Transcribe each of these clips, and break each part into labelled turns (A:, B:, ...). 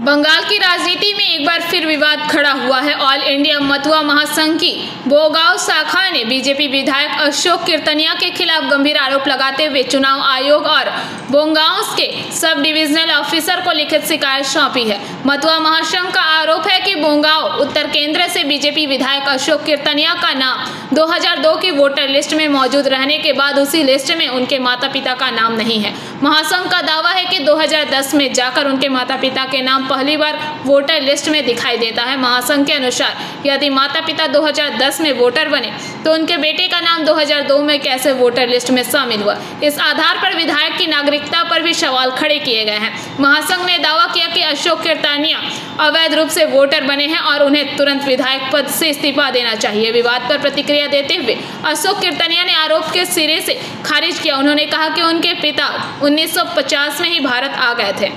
A: बंगाल की राजनीति में एक बार फिर विवाद खड़ा हुआ है। ऑल इंडिया मतुआ महासंघ की बोगांव शाखा ने बीजेपी विधायक अशोक कीर्तनिया के खिलाफ गंभीर आरोप लगाते हुए चुनाव आयोग और बोगांव के सब डिविजनल ऑफिसर को लिखित शिकायत सौंपी है। मतुआ महासंघ का आरोप है कि बोगांव उत्तर केंद्र से बीजेपी विधायक अशोक कीर्तनिया का नाम 2002 की वोटर लिस्ट में मौजूद रहने के बाद उसी लिस्ट में उनके माता पिता का नाम नहीं है। महासंघ का दावा है कि 2010 में जाकर उनके माता पिता के नाम पहली बार वोटर लिस्ट में दिखाई देता है। महासंघ के अनुसार यदि माता पिता 2010 में वोटर बने तो उनके बेटे का नाम 2002 में कैसे वोटर लिस्ट में शामिल हुआ। इस आधार पर विधायक की नागरिकता पर भी सवाल खड़े किए गए हैं। महासंघ ने दावा किया कि अशोक कीर्तनिया अवैध रूप से वोटर बने हैं और उन्हें तुरंत विधायक पद से इस्तीफा देना चाहिए। विवाद पर प्रतिक्रिया देते हुए अशोक कीर्तनिया ने आरोप के सिरे से खारिज किया। उन्होंने कहा कि उनके पिता 1950 में ही भारत आ गए थे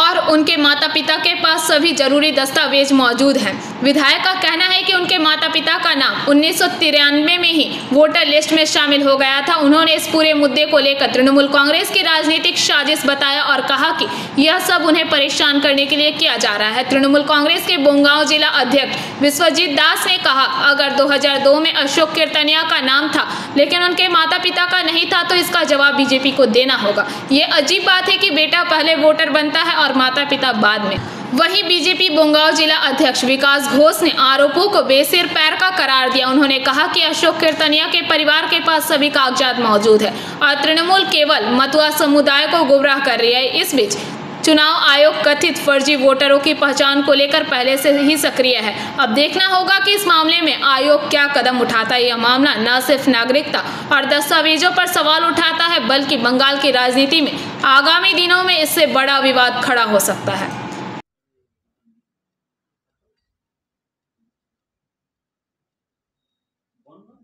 A: और उनके माता पिता के पास सभी जरूरी दस्तावेज मौजूद हैं। विधायक का कहना है कि उनके माता पिता का नाम 1993 में ही वोटर लिस्ट में शामिल हो गया था। उन्होंने इस पूरे मुद्दे को लेकर तृणमूल कांग्रेस की राजनीतिक साजिश बताया और कहा कि यह सब उन्हें परेशान करने के लिए किया जा रहा है। तृणमूल कांग्रेस के बोगांव जिला अध्यक्ष विश्वजीत दास ने कहा, अगर 2002 में अशोक कीर्तनिया का नाम था लेकिन उनके माता पिता का नहीं था तो इसका जवाब बीजेपी को देना होगा। ये अजीब बात है कि बेटा पहले वोटर बनता है और माता पिता बाद में। वहीं बीजेपी बोगांव जिला अध्यक्ष विकास घोष ने आरोपों को बेसिर पैर का करार दिया। उन्होंने कहा कि अशोक कीर्तनिया के परिवार के पास सभी कागजात मौजूद है और तृणमूल केवल मतुआ समुदाय को गुमराह कर रही है। इस बीच चुनाव आयोग कथित फर्जी वोटरों की पहचान को लेकर पहले से ही सक्रिय है। अब देखना होगा कि इस मामले में आयोग क्या कदम उठाता है। यह मामला न सिर्फ नागरिकता और दस्तावेजों पर सवाल उठाता है बल्कि बंगाल की राजनीति में आगामी दिनों में इससे बड़ा विवाद खड़ा हो सकता है।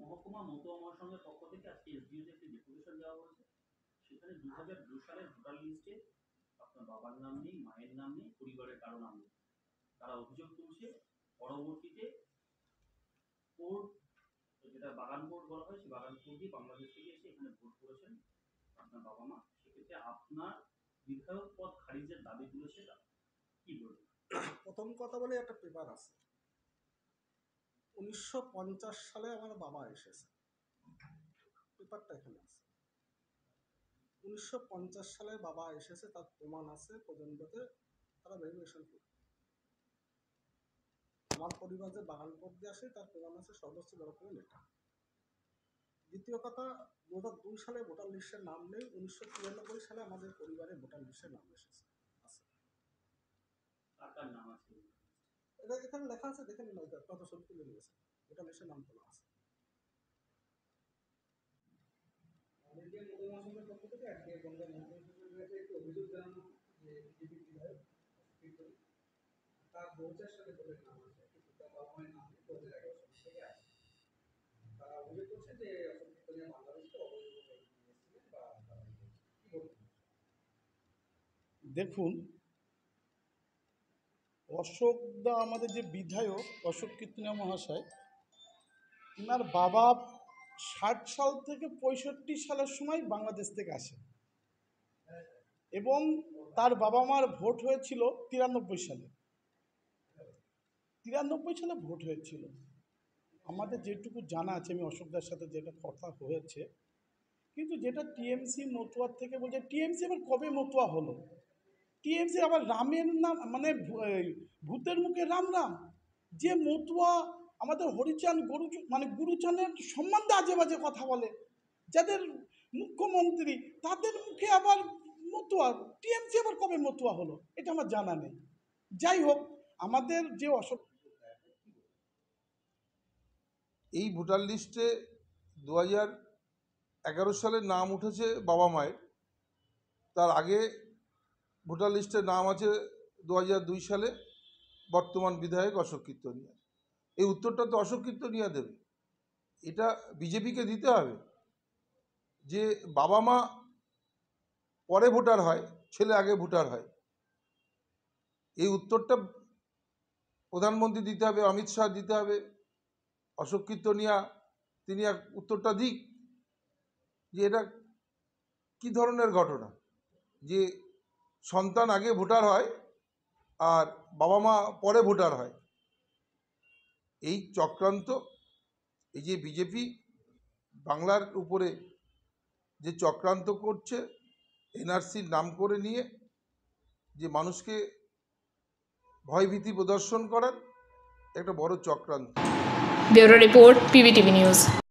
B: মহকুমা মতুয়া মহাসংঘের পক্ষ থেকে আজকে এসডিওতে একটি ডেপুটেশন দেওয়া হয়েছে। সেখানে 2002 সালের ভোটার লিস্টে আপনার বাবার নাম নেই, মায়ের নাম নেই, পরিবারের কারো নাম নেই। তারা অভিযোগ তুলছে পরবর্তীতে কোর্ট, যেটা বাগান কোর্ট বলা হয়, সেই বাগান কোর্ট দিয়ে বাংলাদেশ থেকে এসে এখানে ভোট করেছেন আপনার বাবা মা। সেক্ষেত্রে আপনার বিধায়ক পদ খারিজের দাবি তুলেছে, কি বলবেন?
C: প্রথম কথা বলে একটা পেপার আছে 1950 সালে আমার বাবা এসেছে, পেপারটা এখানে আছে। 1950 সালে বাবা এসেছে, তার প্রমাণ আছে পর্যন্ততে। তারা ভেরিফিকেশন করবে। আমার পরিবার যে বাগান কোর্ট দিয়ে আসে তার প্রমাণ আছে, সর্বোচ্চ বড় করে লেখা। দ্বিতীয় কথা, 2002 সালে ভোটার লিস্টের নাম নেই। 1993 সালে আমাদের পরিবারে ভোটার লিস্টের নাম এসেছে, আছে।
B: কার নাম আছে?
C: এটা এখানে লেখা আছে, দেখে নিন। কত ছবি তুলে নিয়েছে, ভোটার লিস্টের নাম তোলা আছে। অভিযোগ জানানো যে বিজেপি বিধায়ক তার 2000 সালে ভোটের নাম আছে, কিন্তু তার বাবা মায়ের নাম 2011 সাল থেকে আছে। তারা অভিযোগ করছে যে বাংলাদেশকে অবৈধভাবে এসেছিলেন বা কি বলবেন? দেখুন, অশোকদা আমাদের যে বিধায়ক অশোক কীর্তনিয়া মহাশয়, ওনার বাবা 60 সাল থেকে 65 সালের সময় বাংলাদেশ থেকে আসে এবং তার বাবা মার ভোট হয়েছিল 93 সালে। 93 সালে ভোট হয়েছিল। আমাদের যেটুকু জানা আছে, আমি অশোকদার সাথে যেটা কথা হয়েছে, কিন্তু যেটা টিএমসি মতুয়ার থেকে বলছে, টিএমসি আবার কবে মতুয়া হলো? টিএমসি আবার রামের নাম, মানে ভূতের মুখে রাম রাম। যে মতুয়া আমাদের হরিচাঁদ গুরুচাঁদের সম্বন্ধে আজে বাজে কথা বলে, যাদের মুখ্যমন্ত্রী, তাদের মুখে আবার মতুয়া। টিএমসি আবার কবে মতুয়া হলো এটা আমার জানা নেই। যাই হোক, আমাদের যে অশোক,
D: এই ভোটার লিস্টে 2011 সালে নাম উঠেছে বাবা মায়ের। তার আগে ভোটার লিস্টে নাম আছে 2002 সালে বর্তমান বিধায়ক অশোক কীর্তনিয়া। এই উত্তরটা তো অশোক কীর্তনিয়া দেবে, এটা বিজেপিকে দিতে হবে। যে বাবা মা পরে ভোটার হয়, ছেলে আগে ভোটার হয়, এই উত্তরটা প্রধানমন্ত্রী দিতে হবে, অমিত শাহ দিতে হবে। অশোক কীর্তনিয়া তিনি এক উত্তরটা দিক যে এটা কি ধরনের ঘটনা, যে সন্তান আগে ভোটার হয় আর বাবা মা পরে ভোটার হয়। এই চক্রান্ত, এই যে বিজেপি বাংলার উপরে যে চক্রান্ত করছে, এনআরসির নাম করে নিয়ে যে মানুষকে ভয়ভীতি প্রদর্শন করার একটা বড় চক্রান্ত।
A: Bureau report, PBTV news.